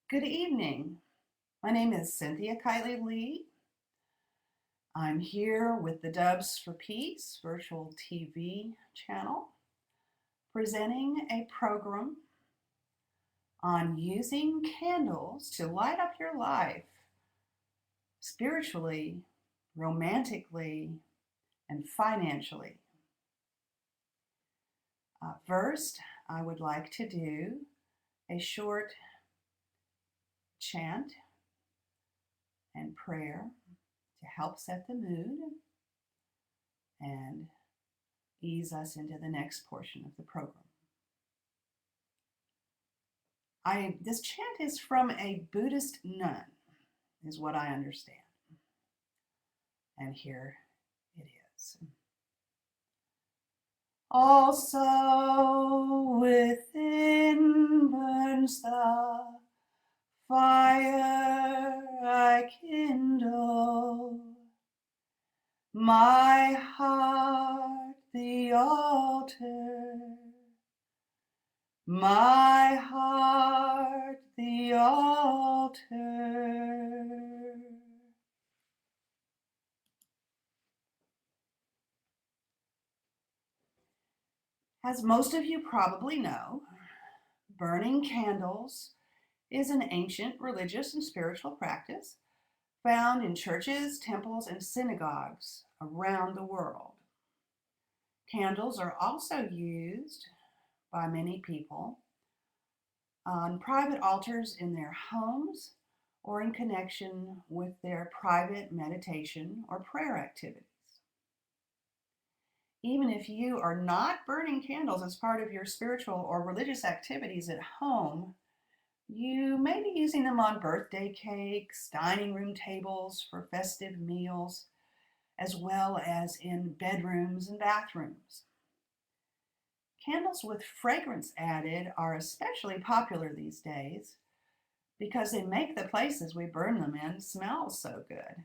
Good evening. My name is Cynthia Kiteley. I'm here with the Doves for Peace virtual TV channel, presenting a program on using candles to light up your life spiritually, romantically, and financially. First, I would like to do a short chant and prayer to help set the mood and ease us into the next portion of the program. This chant is from a Buddhist nun, is what I understand. And here it is. Also within burns the fire I kindle, my heart the altar, my heart the altar. As most of you probably know, burning candles is an ancient religious and spiritual practice found in churches, temples, and synagogues around the world. Candles are also used by many people on private altars in their homes or in connection with their private meditation or prayer activities. Even if you are not burning candles as part of your spiritual or religious activities at home, you may be using them on birthday cakes, dining room tables for festive meals, as well as in bedrooms and bathrooms. Candles with fragrance added are especially popular these days because they make the places we burn them in smell so good.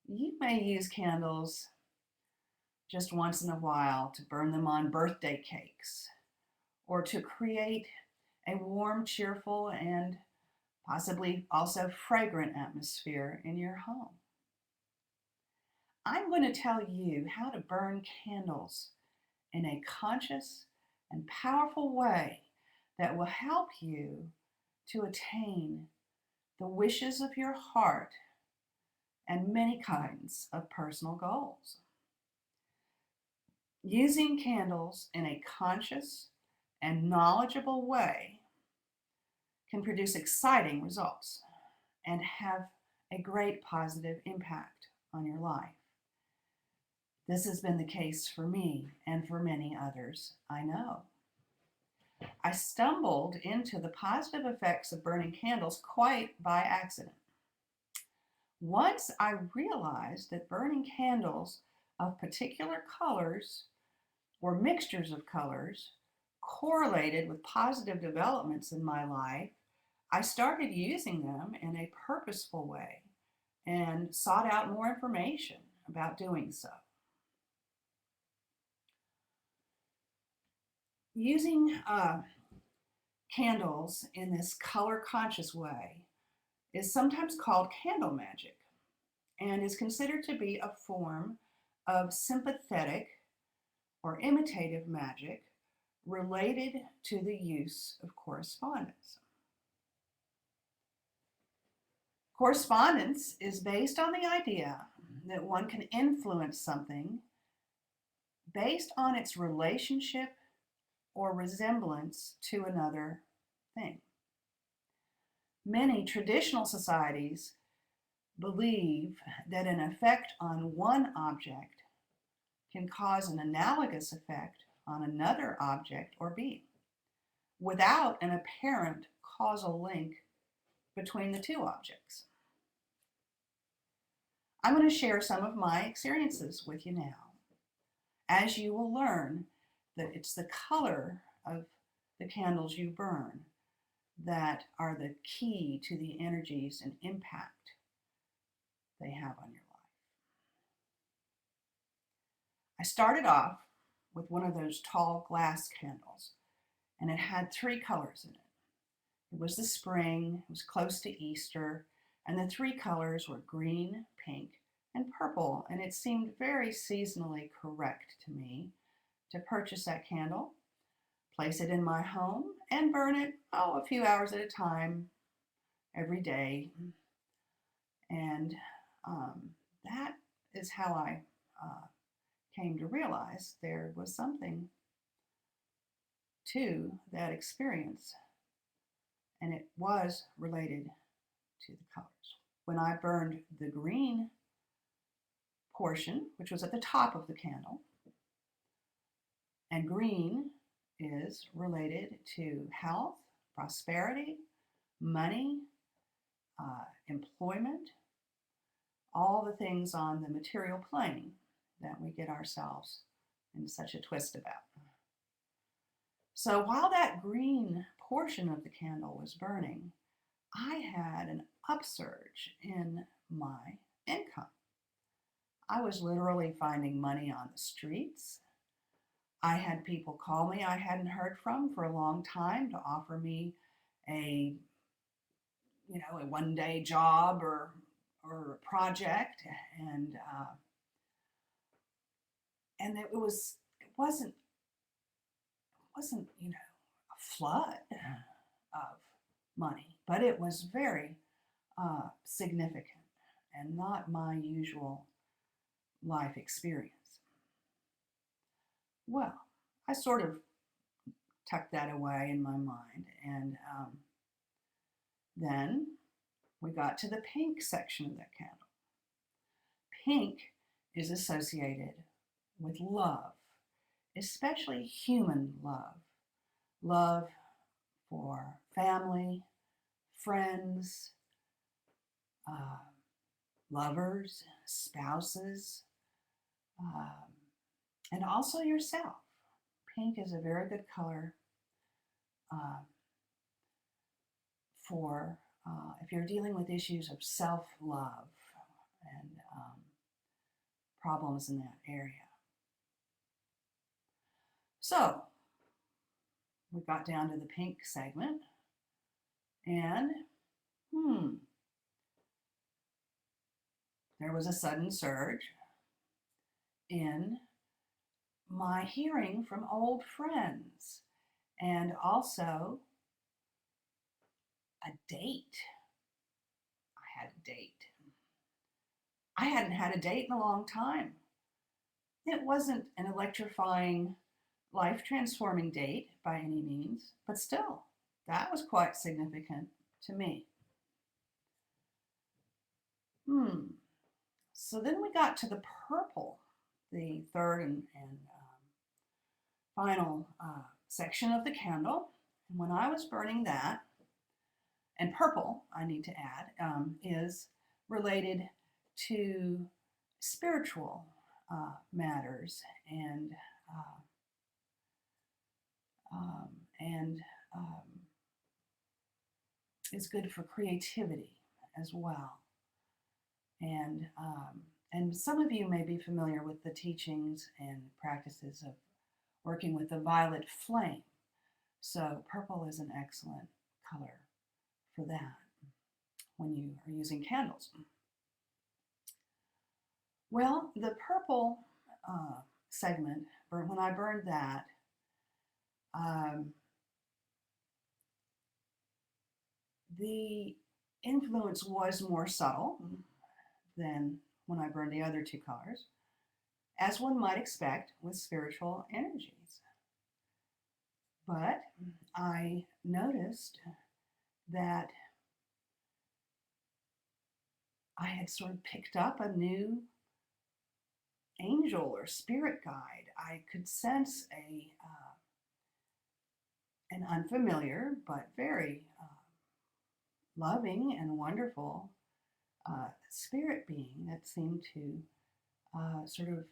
You may use candles just once in a while to burn them on birthday cakes or to create a warm, cheerful, and possibly also fragrant atmosphere in your home. I'm going to tell you how to burn candles in a conscious and powerful way that will help you to attain the wishes of your heart and many kinds of personal goals. Using candles in a conscious and knowledgeable way can produce exciting results and have a great positive impact on your life. This has been the case for me and for many others I know. I stumbled into the positive effects of burning candles quite by accident. Once I realized that burning candles of particular colors or mixtures of colors correlated with positive developments in my life, I started using them in a purposeful way and sought out more information about doing so. Using candles in this color conscious way is sometimes called candle magic and is considered to be a form of sympathetic or imitative magic related to the use of correspondence. Correspondence is based on the idea that one can influence something based on its relationship or resemblance to another thing. Many traditional societies believe that an effect on one object can cause an analogous effect on another object or being without an apparent causal link between the two objects. I'm going to share some of my experiences with you now, as you will learn that it's the color of the candles you burn that are the key to the energies and impact they have on your life. I started off with one of those tall glass candles, and it had three colors in it. It was the spring, it was close to Easter, and the three colors were green, pink, and purple, and it seemed very seasonally correct to me to purchase that candle, place it in my home, and burn it, a few hours at a time every day. And that is how I came to realize there was something to that experience, and it was related to the colors. When I burned the green portion, which was at the top of the candle, and green is related to health, prosperity, money, employment, all the things on the material plane that we get ourselves in such a twist about. So while that green portion of the candle was burning, I had an upsurge in my income. I was literally finding money on the streets. I had people call me I hadn't heard from for a long time to offer me a a one-day job or a project, and it wasn't a flood of money, but it was very significant and not my usual life experience. Well, I sort of tucked that away in my mind, and then we got to the pink section of that candle. Pink is associated with love, especially human love. Love for family, friends, lovers, spouses, and also yourself. Pink is a very good color for if you're dealing with issues of self-love and problems in that area. So we got down to the pink segment, and there was a sudden surge in my hearing from old friends, and also a date. I had a date. I hadn't had a date in a long time. It wasn't an electrifying, life-transforming date by any means, but still, that was quite significant to me. So then we got to the purple, the third and final section of the candle. And when I was burning that, and purple, I need to add, is related to spiritual matters and is good for creativity as well. And some of you may be familiar with the teachings and practices of working with the violet flame. So purple is an excellent color for that when you are using candles. Well, the purple segment, when I burned that, the influence was more subtle than when I burned the other two colors, as one might expect with spiritual energies. But I noticed that I had sort of picked up a new angel or spirit guide. I could sense an unfamiliar but very loving and wonderful spirit being that seemed to sort of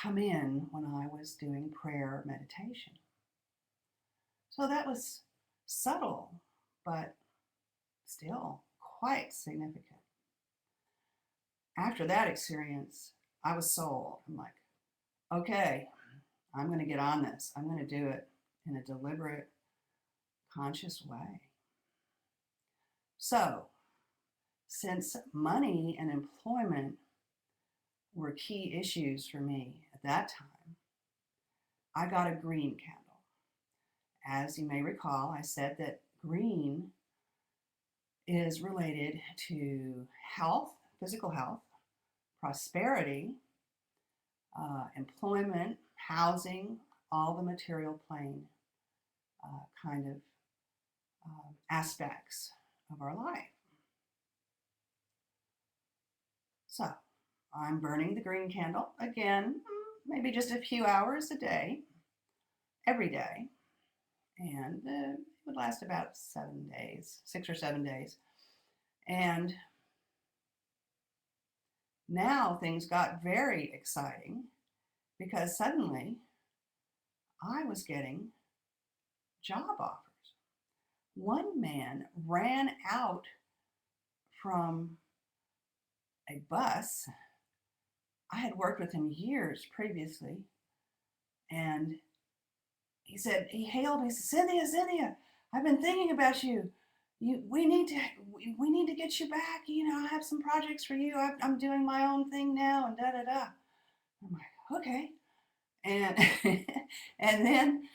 come in when I was doing prayer meditation. So that was subtle, but still quite significant. After that experience, I was sold. I'm like, okay, I'm going to get on this. I'm going to do it in a deliberate, conscious way. So, since money and employment were key issues for me at that time, I got a green candle. As you may recall, I said that green is related to health, physical health, prosperity, employment, housing, all the material plane kind of aspects of our life. So I'm burning the green candle again, maybe just a few hours a day, every day, and it would last about 7 days, 6 or 7 days. And now things got very exciting because suddenly I was getting job offers. One man ran out from a bus. I had worked with him years previously, and he hailed me, Cynthia, I've been thinking about you. We need to get you back. I have some projects for you. I'm doing my own thing now, and da da da. I'm like, okay. And and then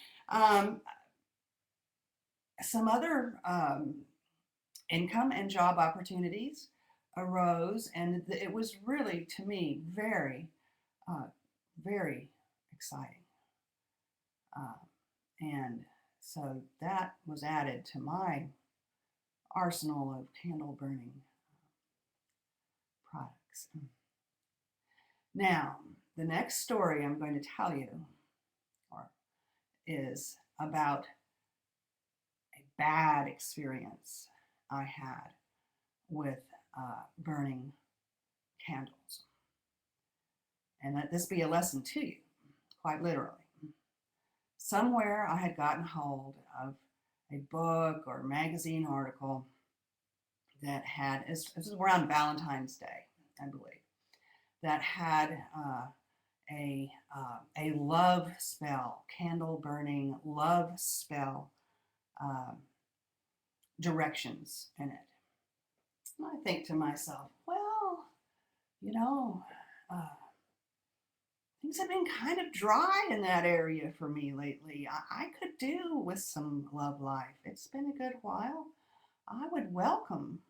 some other income and job opportunities arose, and it was really, to me, very, very exciting. And so that was added to my arsenal of candle burning products. Now, the next story I'm going to tell you is about a bad experience I had with burning candles. And let this be a lesson to you, quite literally. Somewhere I had gotten hold of a book or magazine article that had, this was around Valentine's Day, I believe, that had a love spell, candle burning love spell directions in it. And I think to myself, well, things have been kind of dry in that area for me lately. I could do with some love life. It's been a good while. I would welcome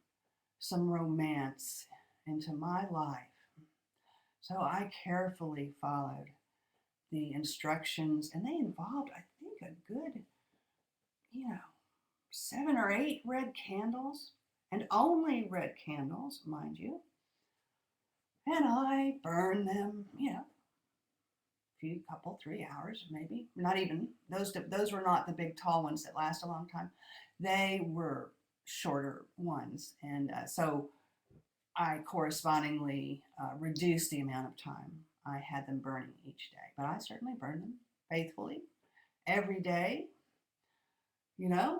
some romance into my life. So I carefully followed the instructions, and they involved, I think, a good, 7 or 8 red candles, and only red candles, mind you. And I burned them, couple, 3 hours, maybe. Not even, those were not the big tall ones that last a long time. They were shorter ones. And so I correspondingly reduced the amount of time I had them burning each day. But I certainly burned them faithfully every day,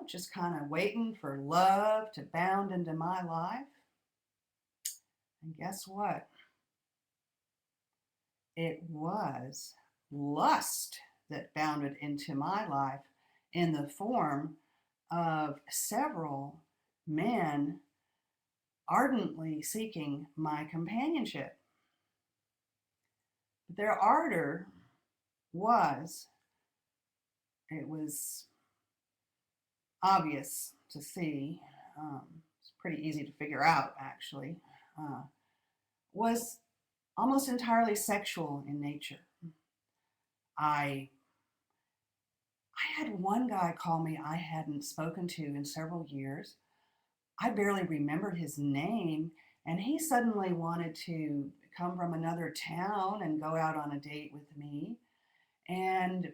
just kind of waiting for love to bound into my life. And guess what? It was lust that bounded into my life in the form of several men ardently seeking my companionship. But their ardor was obvious to see, it's pretty easy to figure out actually, was almost entirely sexual in nature. I had one guy call me I hadn't spoken to in several years. I barely remembered his name, and he suddenly wanted to come from another town and go out on a date with me. And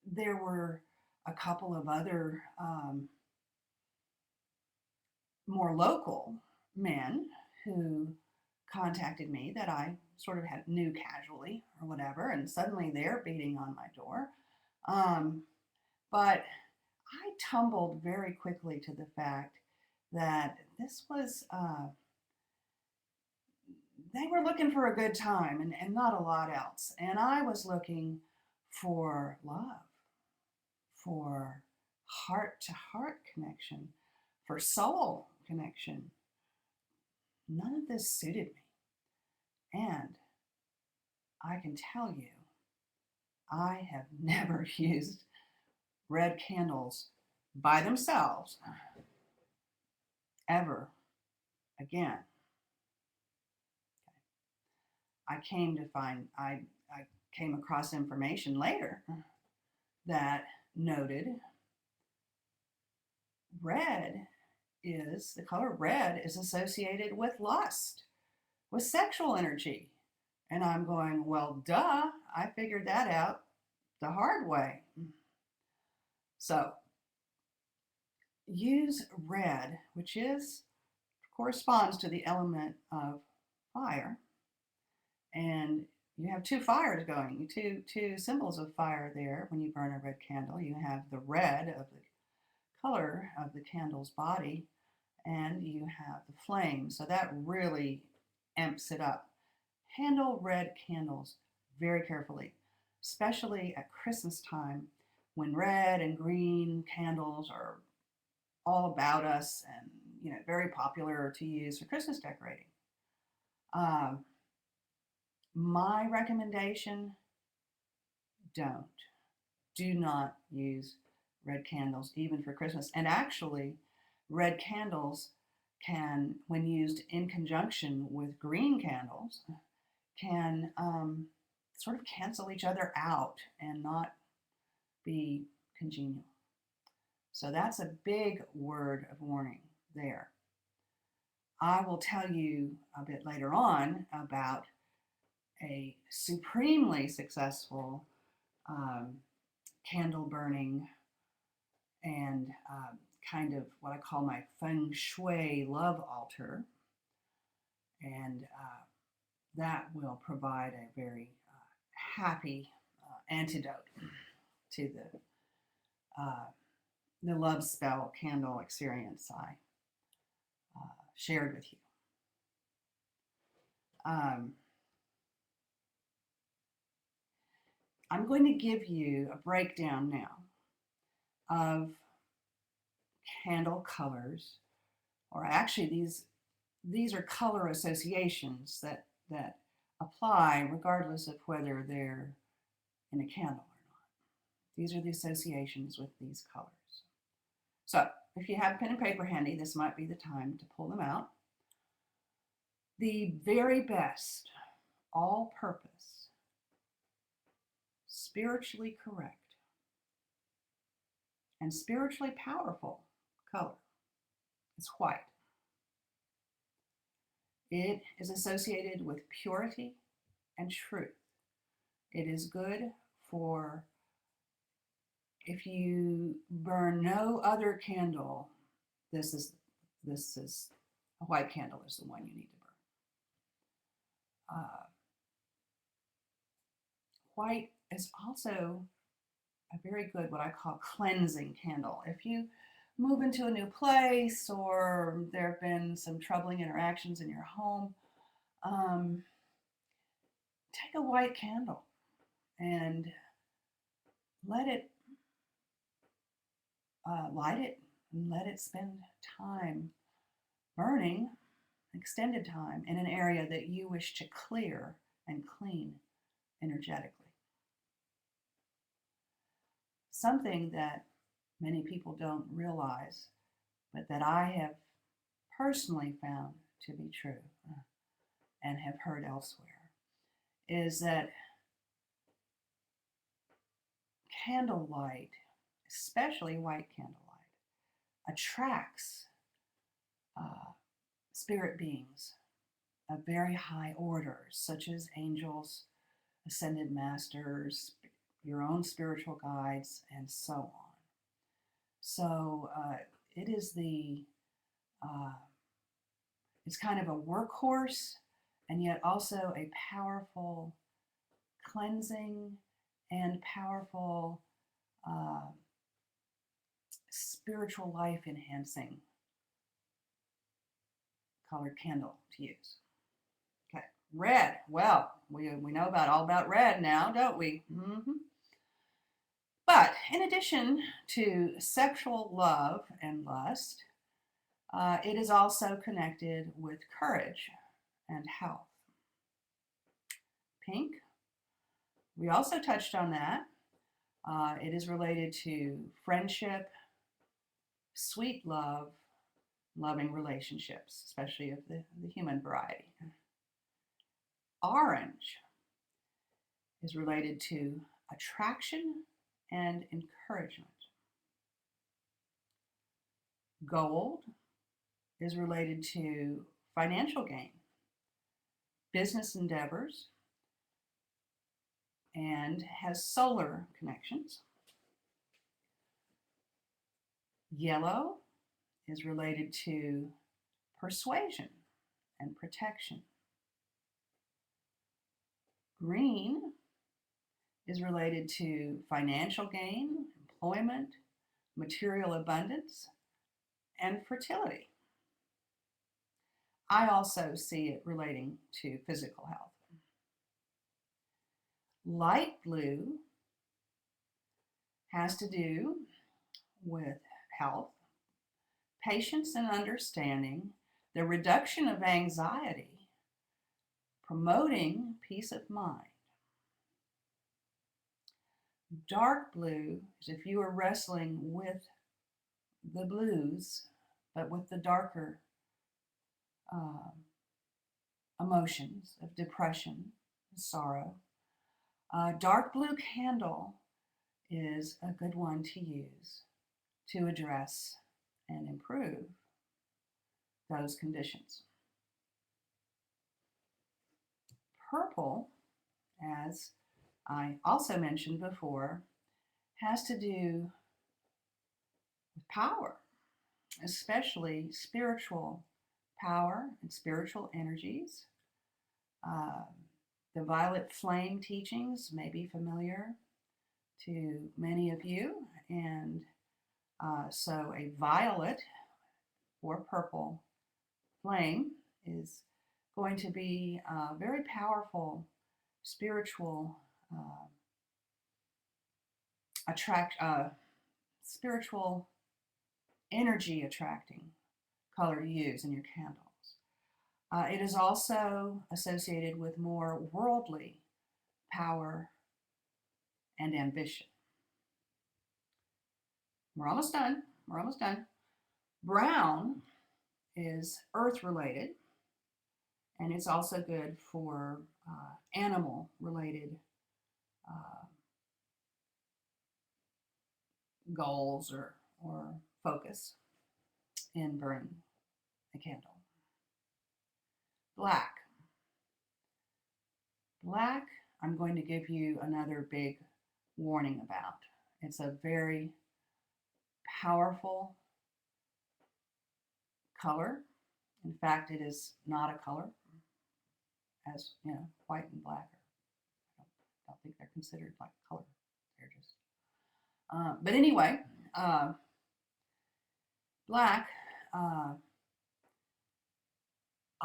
there were a couple of other more local men who contacted me that I sort of knew casually or whatever, and suddenly they're beating on my door. But I tumbled very quickly to the fact that this was, they were looking for a good time and not a lot else. And I was looking for love, for heart to heart connection, for soul connection. None of this suited me. And I can tell you, I have never used red candles by themselves ever again. I came across information later that noted the color red is associated with lust, with sexual energy. And I'm going, well, duh, I figured that out the hard way. So use red, which corresponds to the element of fire. And you have two fires going, two symbols of fire there when you burn a red candle. You have the red of the color of the candle's body, and you have the flame. So that really amps it up. Handle red candles very carefully, especially at Christmas time when red and green candles are all about us and very popular to use for Christmas decorating. My recommendation, do not use red candles even for Christmas. And actually, red candles can, when used in conjunction with green candles, can sort of cancel each other out and not be congenial. So that's a big word of warning there. I will tell you a bit later on about a supremely successful candle burning and kind of what I call my feng shui love altar. And that will provide a very happy antidote to the love spell candle experience I shared with you. I'm going to give you a breakdown now of candle colors, or actually these are color associations that apply regardless of whether they're in a candle or not. These are the associations with these colors. So if you have pen and paper handy, this might be the time to pull them out. The very best, all-purpose, spiritually correct, and spiritually powerful color is white. It is associated with purity and truth. It is good for, if you burn no other candle, this is a white candle is the one you need to burn. White is also a very good, what I call cleansing candle. If you move into a new place or there have been some troubling interactions in your home, take a white candle and let it light it and let it spend time burning, extended time, in an area that you wish to clear and clean energetically. Something that many people don't realize, but that I have personally found to be true and have heard elsewhere, is that candlelight, especially white candlelight, attracts spirit beings of very high orders, such as angels, ascended masters, your own spiritual guides, and so on. So it is it's kind of a workhorse, and yet also a powerful cleansing and powerful spiritual life enhancing colored candle to use. Okay, red. Well, we know all about red now, don't we? Mm-hmm. But in addition to sexual love and lust, it is also connected with courage and health. Pink, we also touched on that. It is related to friendship, sweet love, loving relationships, especially of the human variety. Orange is related to attraction and encouragement. Gold is related to financial gain, business endeavors, and has solar connections. Yellow is related to persuasion and protection. Green is related to financial gain, employment, material abundance, and fertility. I also see it relating to physical health. Light blue has to do with health, patience and understanding, the reduction of anxiety, promoting peace of mind. Dark blue is if you are wrestling with the blues, but with the darker emotions of depression and sorrow. Dark blue candle is a good one to use to address and improve those conditions. Purple, as I also mentioned before, has to do with power, especially spiritual power and spiritual energies. The violet flame teachings may be familiar to many of you, and so a violet or purple flame is going to be a very powerful spiritual spiritual energy attracting color to use in your candles. It is also associated with more worldly power and ambition. We're almost done. We're almost done. Brown is earth related, and it's also good for animal related goals or focus in burning a candle. Black. Black, I'm going to give you another big warning about. It's a very powerful color. In fact, it is not a color, as you know, white and black I don't think they're considered like color. They're just. But anyway, black.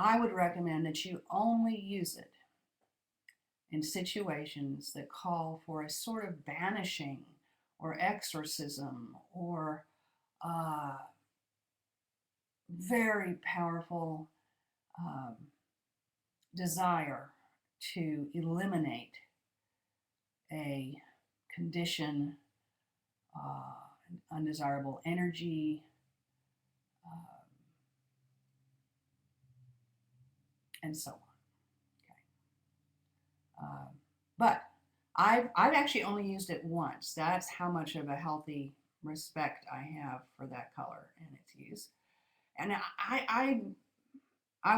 I would recommend that you only use it in situations that call for a sort of banishing or exorcism or very powerful desire to eliminate a condition, undesirable energy, and so on. Okay. But I've actually only used it once. That's how much of a healthy respect I have for that color and its use. And I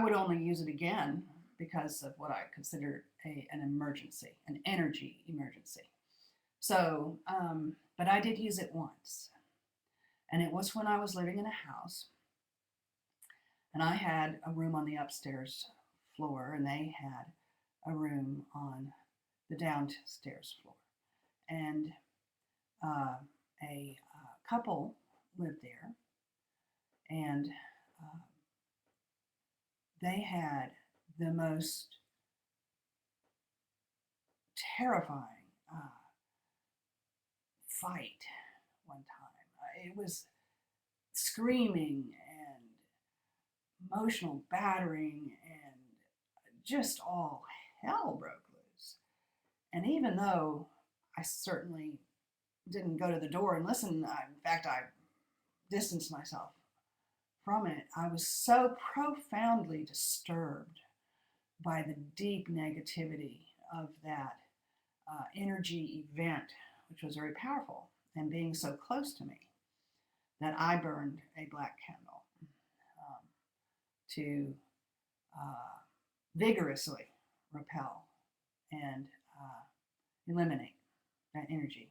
would only use it again because of what I consider an emergency, an energy emergency. So, but I did use it once. And it was when I was living in a house. And I had a room on the upstairs floor, and they had a room on the downstairs floor. And a couple lived there, and they had the most terrifying fight one time. It was screaming and emotional battering and just all hell broke loose. And even though I certainly didn't go to the door and listen, in fact, I distanced myself from it, I was so profoundly disturbed by the deep negativity of that energy event, which was very powerful and being so close to me, that I burned a black candle to vigorously repel and eliminate that energy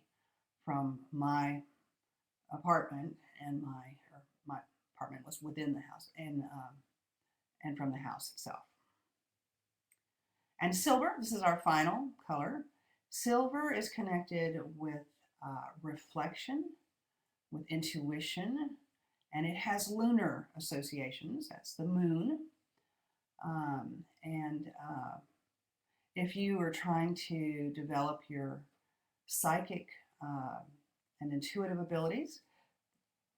from my apartment, and my apartment was within the house, and from the house itself. And silver, this is our final color. Silver is connected with reflection, with intuition, and it has lunar associations. That's the moon. And if you are trying to develop your psychic and intuitive abilities,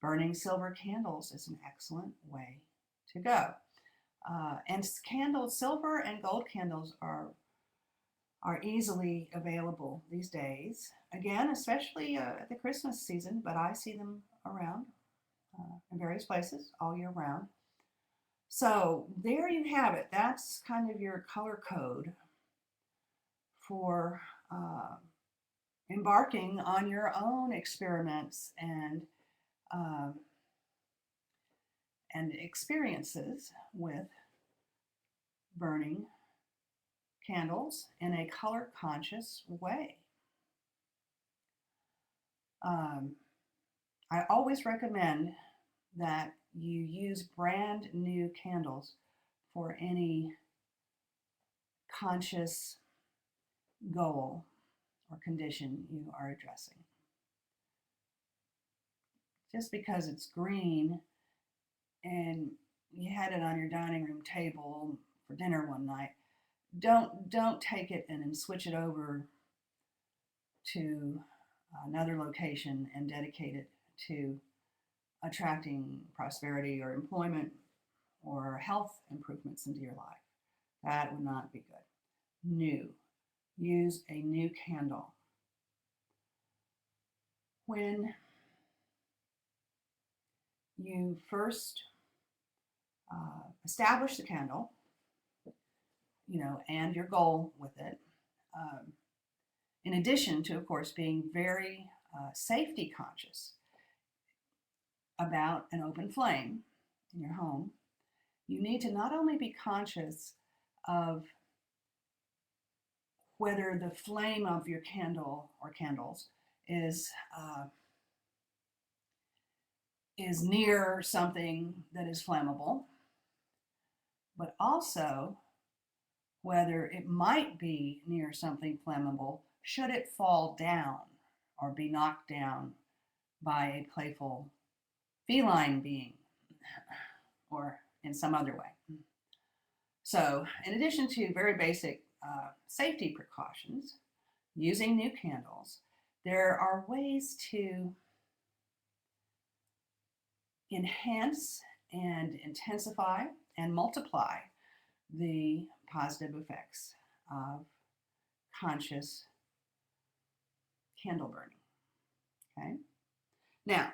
burning silver candles is an excellent way to go. And candles, silver and gold candles are easily available these days. Again, especially at the Christmas season, but I see them around in various places all year round. So there you have it. That's kind of your color code for embarking on your own experiments and experiences with burning candles in a color conscious way. I always recommend that you use brand new candles for any conscious goal or condition you are addressing. Just because it's green and you had it on your dining room table for dinner one night, don't take it and then switch it over to another location and dedicate it to attracting prosperity or employment or health improvements into your life. That would not be good. New. Use a new candle. When you first establish the candle, and your goal with it, in addition to, of course, being very safety conscious about an open flame in your home, you need to not only be conscious of whether the flame of your candle or candles is near something that is flammable, but also whether it might be near something flammable should it fall down or be knocked down by a playful feline being or in some other way. So, in addition to very basic safety precautions, using new candles, there are ways to enhance and intensify and multiply the positive effects of conscious candle burning. Okay. Now,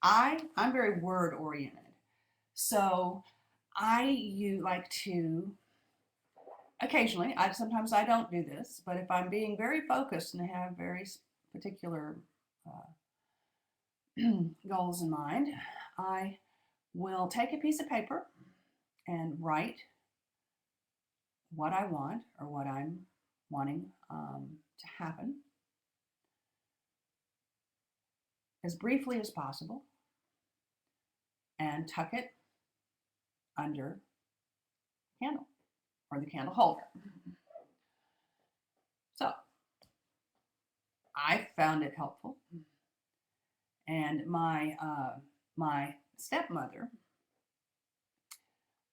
I'm very word oriented, so you like to occasionally. Sometimes I don't do this, but if I'm being very focused and have very particular goals in mind, I will take a piece of paper and write what I want or what I'm wanting to happen as briefly as possible, and tuck it under the candle or the candle holder. So I found it helpful, and my stepmother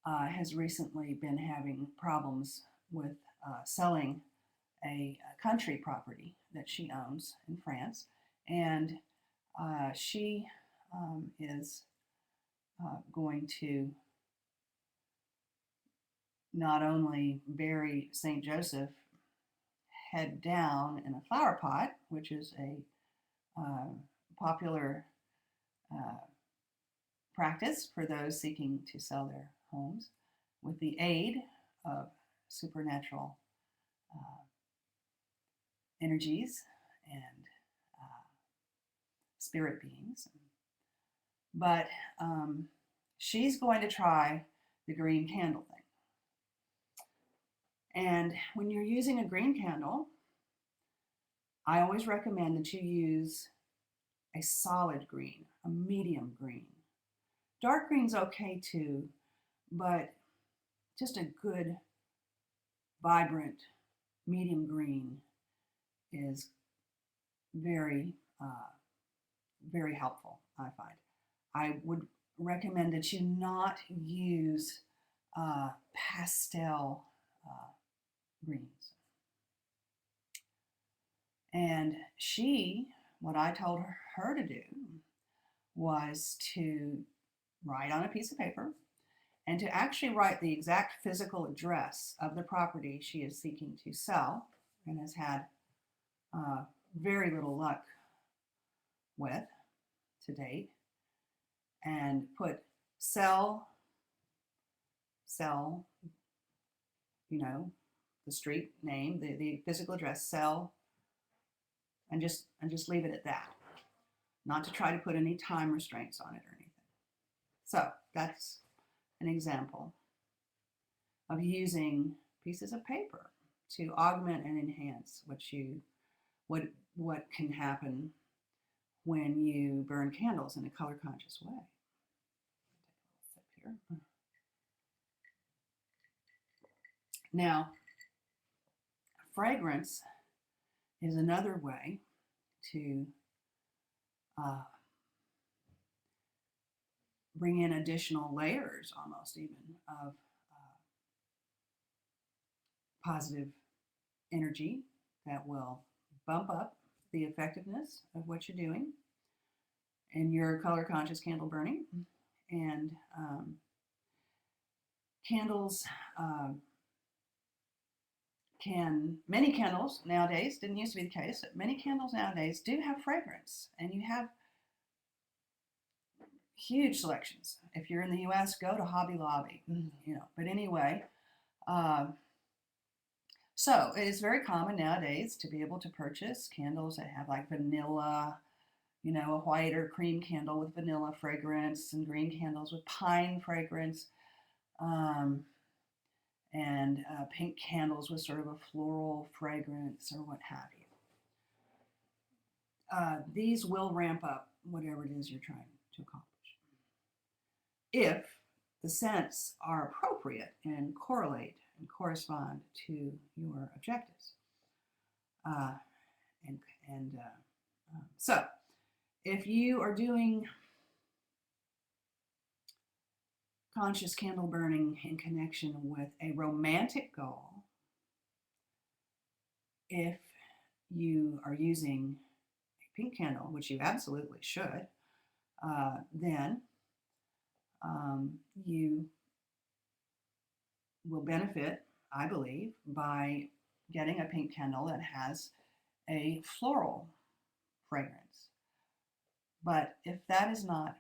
has recently been having problems with selling a country property that she owns in France, And she is going to not only bury St. Joseph head down in a flower pot, which is a popular uh, practice for those seeking to sell their homes, with the aid of supernatural energies and spirit beings. But she's going to try the green candle thing. And when you're using a green candle, I always recommend that you use a solid green, a medium green. Dark green's okay too, but just a good, vibrant, medium green is very, very helpful, I find. I would recommend that you not use pastel greens. And what I told her to do was to write on a piece of paper and to actually write the exact physical address of the property she is seeking to sell and has had very little luck with to date, and put sell, the street name, the physical address, sell, and just leave it at that. Not to try to put any time restraints on it or anything. So that's an example of using pieces of paper to augment and enhance what can happen when you burn candles in a color conscious way. Take a little sip here. Now, fragrance is another way to bring in additional layers, almost even, of positive energy that will bump up the effectiveness of what you're doing in your color conscious candle burning. And candles many candles nowadays, didn't used to be the case, but many candles nowadays do have fragrance, and you have huge selections. If you're in the US, go to Hobby Lobby, but anyway, so it is very common nowadays to be able to purchase candles that have like vanilla, a white or cream candle with vanilla fragrance, and green candles with pine fragrance, and pink candles with sort of a floral fragrance or what have you. These will ramp up whatever it is you're trying to accomplish, if the scents are appropriate and correlate and correspond to your objectives. So if you are doing conscious candle burning in connection with a romantic goal, if you are using a pink candle, which you absolutely should, then you will benefit, I believe, by getting a pink candle that has a floral fragrance. But if that is not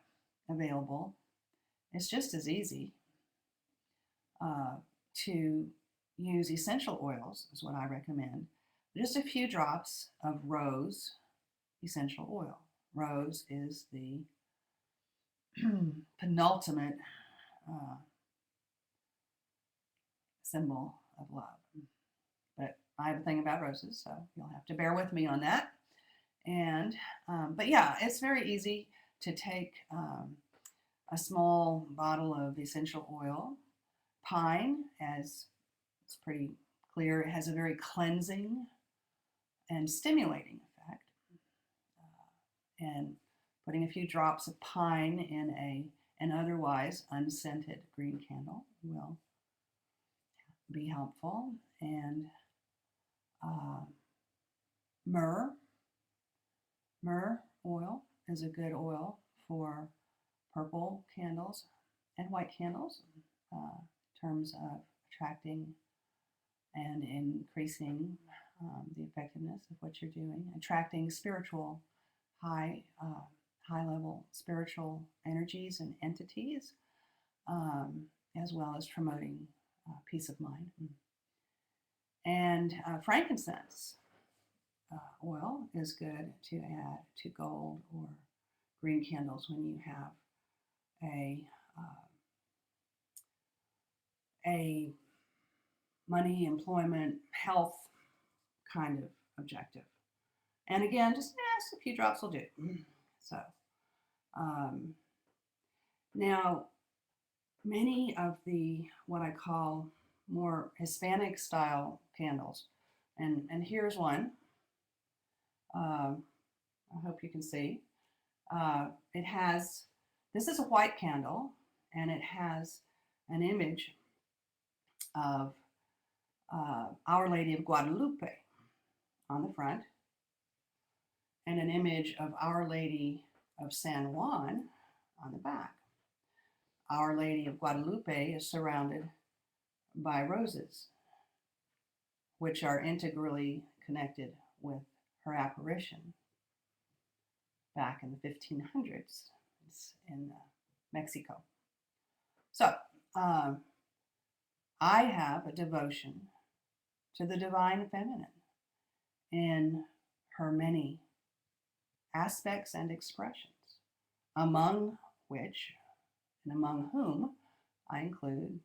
available, it's just as easy to use essential oils, is what I recommend. Just a few drops of rose essential oil. Rose is the penultimate symbol of love. But I have a thing about roses, so you'll have to bear with me on that. And but yeah, it's very easy to take a small bottle of essential oil. Pine, as it's pretty clear, it has a very cleansing and stimulating effect. And putting a few drops of pine in an otherwise unscented green candle will be helpful. And myrrh Myrrh oil is a good oil for purple candles and white candles in terms of attracting and increasing the effectiveness of what you're doing, attracting spiritual, high, high level spiritual energies and entities, as well as promoting peace of mind. And frankincense oil is good to add to gold or green candles when you have a money, employment, health kind of objective. And again, just a few drops will do. So now, many of the what I call more Hispanic style candles, and here's one. I hope you can see. It has, this is a white candle, and it has an image of Our Lady of Guadalupe on the front, and an image of Our Lady of San Juan on the back. Our Lady of Guadalupe is surrounded by roses, which are integrally connected with her apparition back in the 1500s in Mexico. So I have a devotion to the divine feminine in her many aspects and expressions, among which and among whom I include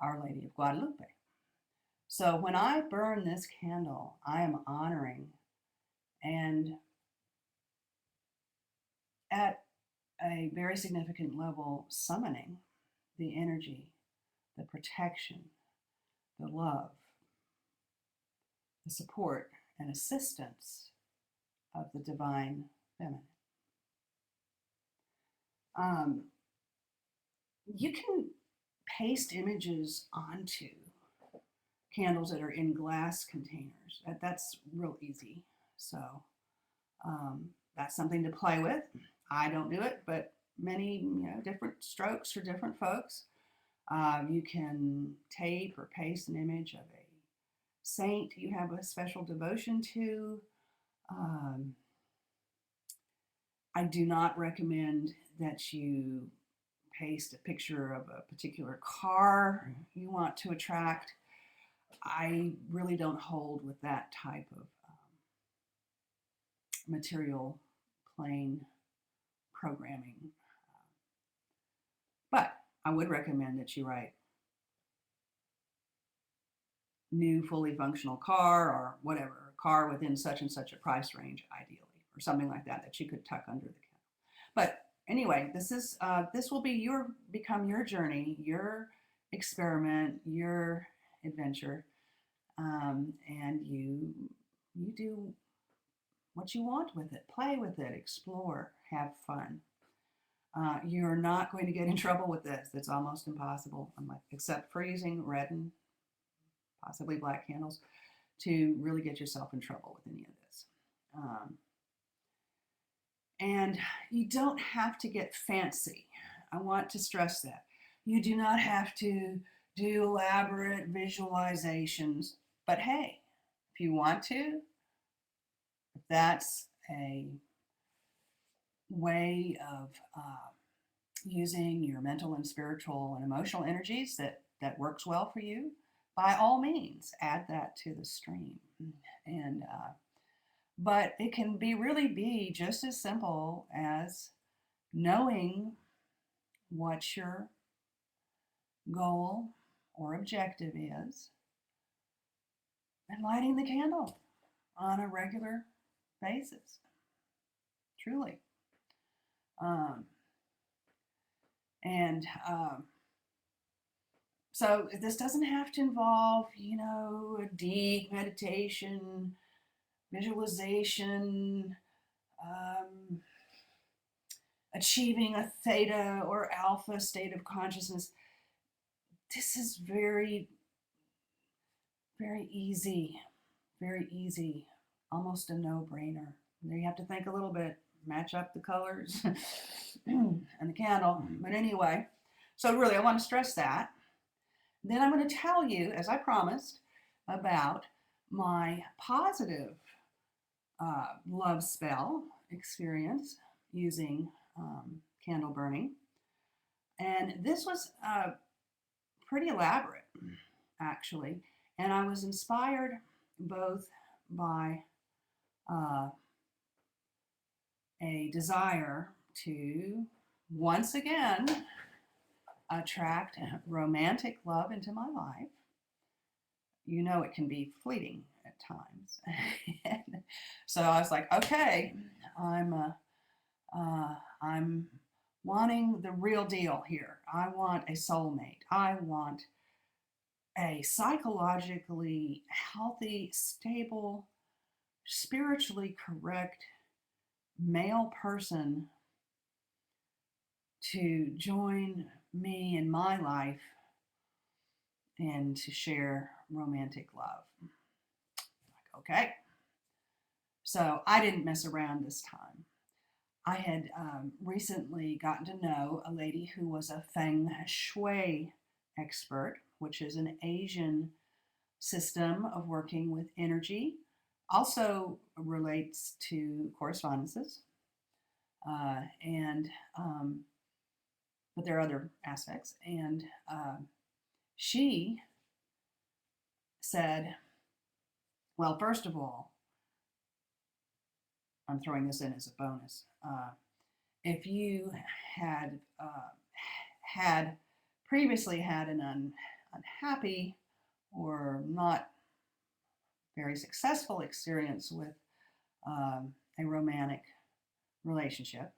Our Lady of Guadalupe. So when I burn this candle, I am honoring and at a very significant level summoning the energy, the protection, the love, the support and assistance of the divine feminine. You can paste images onto candles that are in glass containers. That's real easy. So that's something to play with. I don't do it, but many different strokes for different folks. You can tape or paste an image of a saint you have a special devotion to. I do not recommend that you paste a picture of a particular car you want to attract. I really don't hold with that type of material plane programming. But I would recommend that you write new fully functional car or whatever, car within such and such a price range, ideally, or something like that that you could tuck under the candle. But anyway, this will become your journey, your experiment, your adventure, and you do what you want with it. Play with it, explore, have fun. You're not going to get in trouble with this. It's almost impossible, except for using red and possibly black candles, to really get yourself in trouble with any of this. And you don't have to get fancy. I want to stress that. You do not have to do elaborate visualizations, but hey, if you want to, if that's a way of using your mental and spiritual and emotional energies that works well for you, by all means, add that to the stream. And but it can really be just as simple as knowing what your goal or objective is and lighting the candle on a regular basis. Truly. So this doesn't have to involve, a deep meditation, visualization, achieving a theta or alpha state of consciousness. This is very, very easy almost a no-brainer. You have to think a little bit, match up the colors and the candle. But anyway, so really I want to stress that. Then I'm going to tell you, as I promised, about my positive love spell experience using candle burning. And this was pretty elaborate, actually. And I was inspired both by a desire to once again attract romantic love into my life. You know, it can be fleeting at times. So I was like, okay, I'm wanting the real deal here. I want a soulmate. I want a psychologically healthy, stable, spiritually correct male person to join me in my life and to share romantic love. Like, okay. So I didn't mess around this time. I had recently gotten to know a lady who was a feng shui expert, which is an Asian system of working with energy. Also relates to correspondences, but there are other aspects. And she said, well, first of all, I'm throwing this in as a bonus. If you had previously had an unhappy or not very successful experience with a romantic relationship,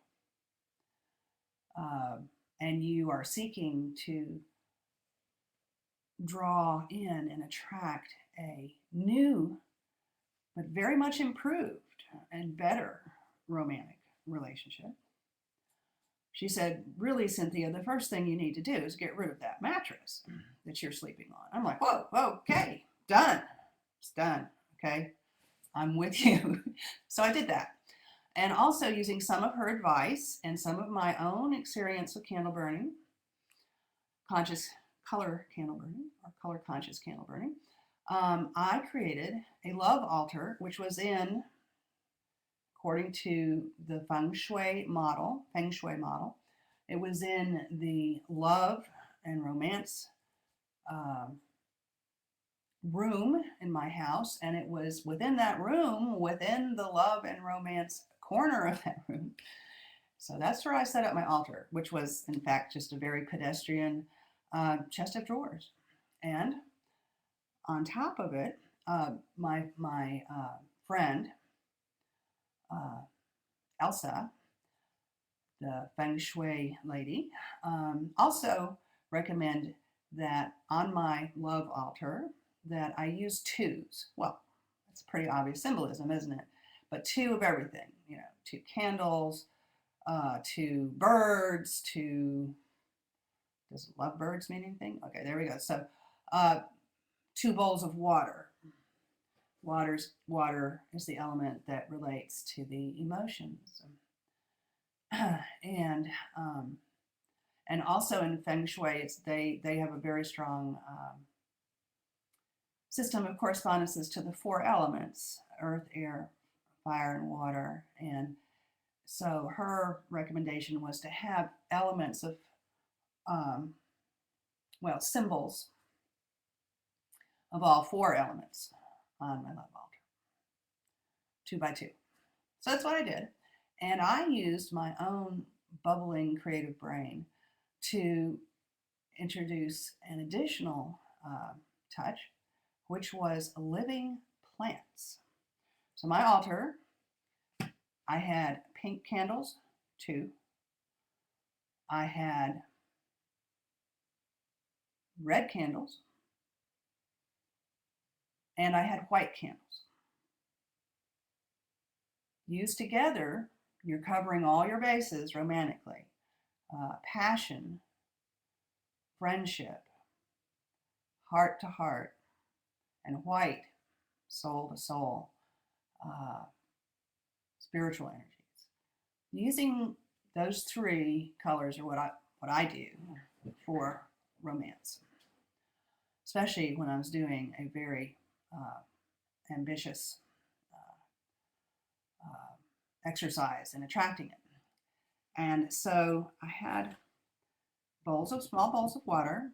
and you are seeking to draw in and attract a new but very much improved and better romantic relationship, she said, really, Cynthia, the first thing you need to do is get rid of that mattress that you're sleeping on. I'm like, whoa, okay, done. It's done, okay? I'm with you. So I did that. And also using some of her advice and some of my own experience with candle burning, conscious color candle burning, or color conscious candle burning, I created a love altar, which was in, according to the feng shui model, it was in the love and romance room in my house, and it was within that room, within the love and romance corner of that room. So that's where I set up my altar, which was in fact just a very pedestrian chest of drawers. And on top of it, my friend Elsa, the feng shui lady, also recommend that on my love altar that I use twos. Well, it's pretty obvious symbolism, isn't it? But two of everything, you know, two candles, two birds, two, does love birds mean anything? Okay, there we go. So two bowls of water. Water is the element that relates to the emotions. And also in feng shui, they have a very strong system of correspondences to the four elements: earth, air, fire, and water. And so her recommendation was to have elements of symbols of all four elements on my love altar, 2 by 2. So that's what I did. And I used my own bubbling creative brain to introduce an additional touch, which was living plants. So my altar, I had pink candles, 2. I had red candles, and I had white candles. Used together, you're covering all your bases romantically. Passion, friendship, heart to heart, and white, soul to soul. uh, spiritual energies. Using those three colors are what I do for romance, especially when I was doing a very ambitious exercise in attracting it. And so I had small bowls of water,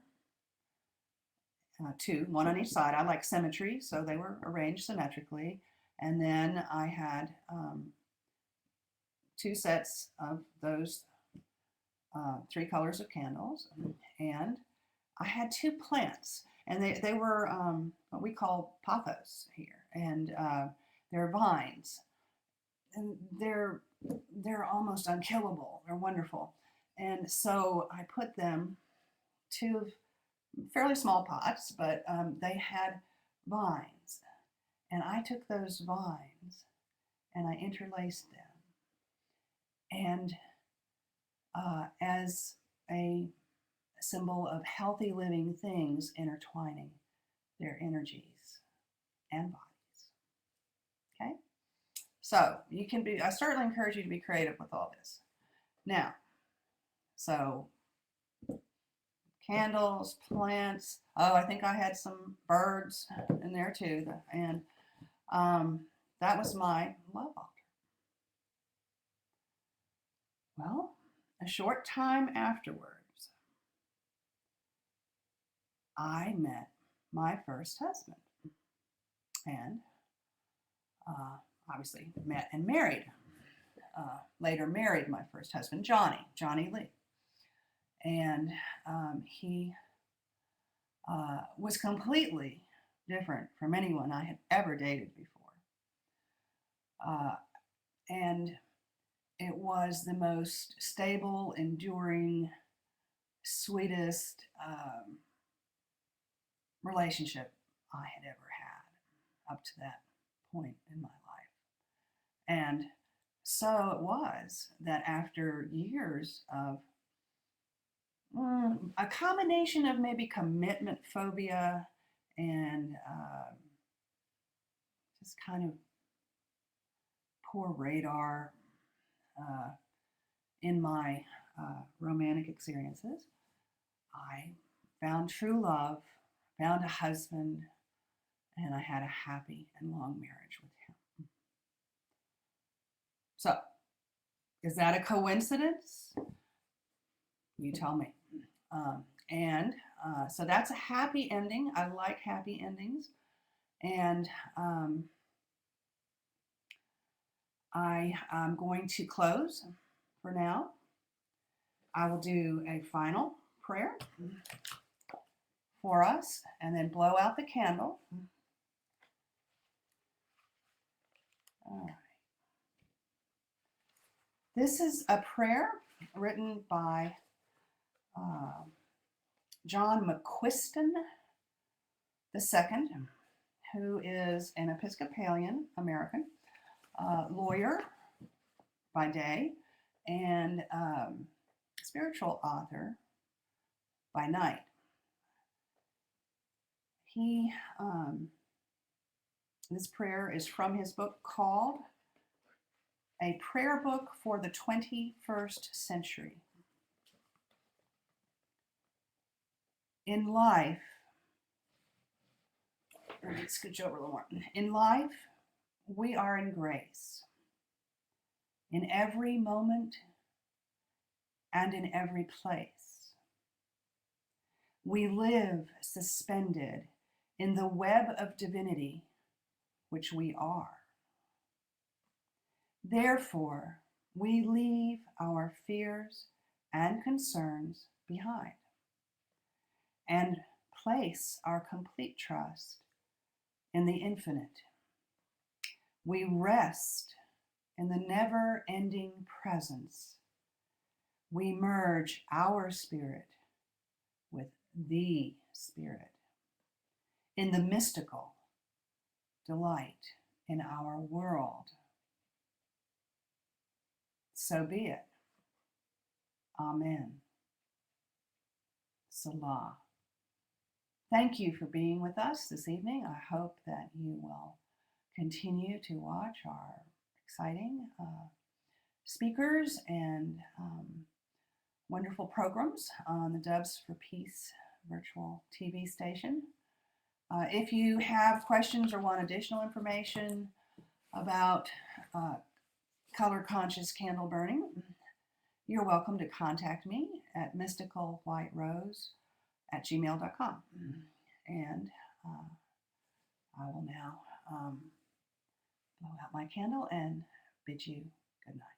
two, one on each side. I like symmetry, so they were arranged symmetrically. And then I had two sets of those three colors of candles, and I had two plants, and they were what we call pothos here, and they're vines, and they're almost unkillable. They're wonderful, and so I put them two fairly small pots, but they had vines, and I took those vines and I interlaced them, and as a symbol of healthy living things intertwining their energies and bodies. Okay? So you can be, I certainly encourage you to be creative with all this. Now, so candles, plants, oh, I think I had some birds in there too. And that was my love altar. Well, a short time afterwards, I met my first husband, and obviously met and married. Later married my first husband, Johnny Lee. And he was completely different from anyone I had ever dated before. And it was the most stable, enduring, sweetest relationship I had ever had up to that point in my life. And so it was that after years of a combination of maybe commitment phobia and just kind of poor radar in my romantic experiences, I found true love, found a husband, and I had a happy and long marriage with him. So, is that a coincidence? You tell me. So that's a happy ending. I like happy endings. And I am going to close for now. I will do a final prayer for us and then blow out the candle. All right. This is a prayer written by John McQuiston II, who is an Episcopalian American lawyer by day and spiritual author by night. This prayer is from his book called A Prayer Book for the 21st Century. In life, let's scooch over a little more. In life, we are in grace. In every moment and in every place. We live suspended in the web of divinity which we are. Therefore, we leave our fears and concerns behind and place our complete trust in the infinite. We rest in the never-ending presence. We merge our spirit with the Spirit in the mystical delight in our world. So be it. Amen. Salah. Thank you for being with us this evening. I hope that you will continue to watch our exciting speakers and wonderful programs on the Doves for Peace virtual TV station. If you have questions or want additional information about color conscious candle burning, you're welcome to contact me at mysticalwhiterose@gmail.com. And I will now blow out my candle and bid you good night.